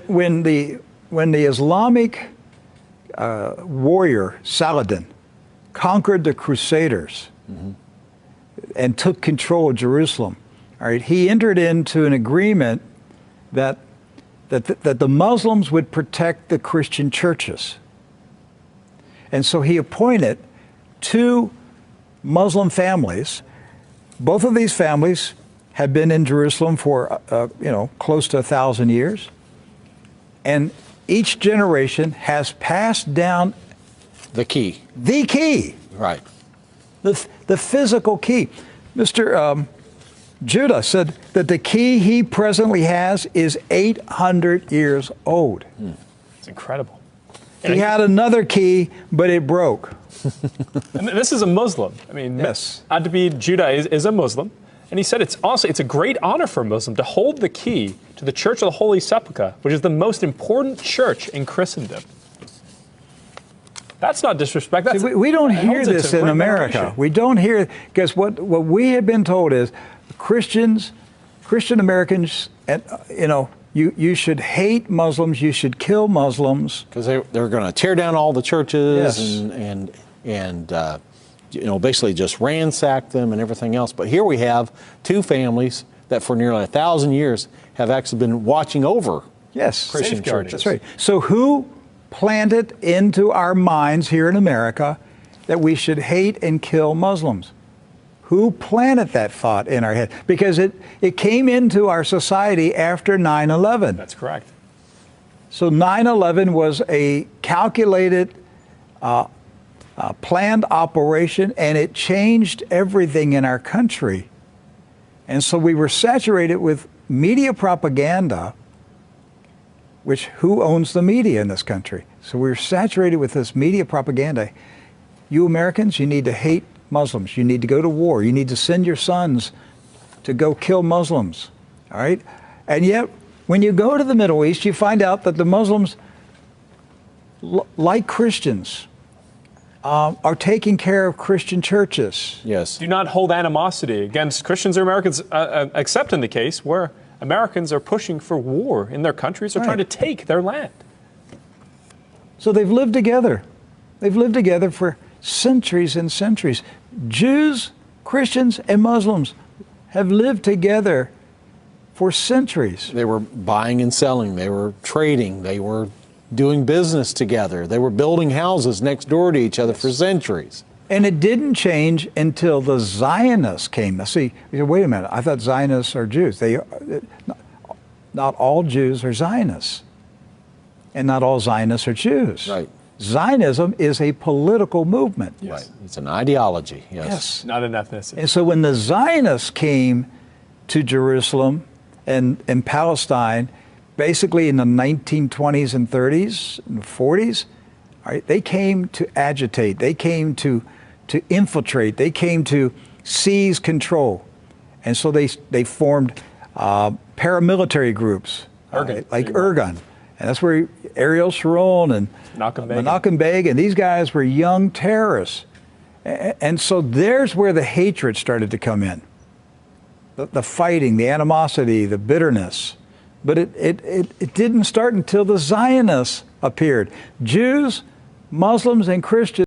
when the Islamic warrior Saladin conquered the Crusaders and took control of Jerusalem, all right, he entered into an agreement that the Muslims would protect the Christian churches. And so he appointed 2 Muslim families. Both of these families have been in Jerusalem for, close to 1,000 years. And each generation has passed down the key. The key. Right. The physical key. Mr. Judah said that the key he presently has is 800 years old. It's incredible. He had another key, but it broke. And this is a Muslim. I mean, yes. Adabid Judah is a Muslim. And he said it's a great honor for a Muslim to hold the key to the Church of the Holy Sepulchre, which is the most important church in Christendom. That's not disrespect. That's, we don't hear this in America. We don't hear, because what we have been told is Christian Americans, you should hate Muslims, you should kill Muslims. Because they're going to tear down all the churches and basically just ransack them and everything else. But here we have 2 families that for nearly 1,000 years have actually been watching over Christian churches. That's right. So who planted into our minds here in America that we should hate and kill Muslims? Who planted that thought in our head? Because it came into our society after 9/11. That's correct. So 9/11 was a calculated, planned operation, and it changed everything in our country. And so we were saturated with media propaganda, which who owns the media in this country? So we're saturated with this media propaganda. You Americans, you need to hate Muslims. You need to go to war. You need to send your sons to go kill Muslims. All right? And yet, when you go to the Middle East, you find out that the Muslims, like Christians, are taking care of Christian churches. Yes. Do not hold animosity against Christians or Americans, except in the case where Americans are pushing for war in their countries or trying to take their land. So they've lived together. They've lived together for centuries and centuries. Jews, Christians, and Muslims have lived together for centuries. They were buying and selling. They were trading. They were doing business together. They were building houses next door to each other for centuries. And it didn't change until the Zionists came. Now, see, you say, wait a minute, I thought Zionists are Jews. Not all Jews are Zionists. And not all Zionists are Jews. Right. Zionism is a political movement. Yes. Right. It's an ideology. Yes. Not an ethnicity. And so when the Zionists came to Jerusalem and Palestine, basically in the 1920s and 30s and 40s, all right, they came to agitate. They came to infiltrate. They came to seize control. And so they formed paramilitary groups, like Irgun. And that's where Ariel Sharon and Menachem Begin, these guys were young terrorists. And so there's where the hatred started to come in. The fighting, the animosity, the bitterness. But it didn't start until the Zionists appeared. Jews, Muslims, and Christians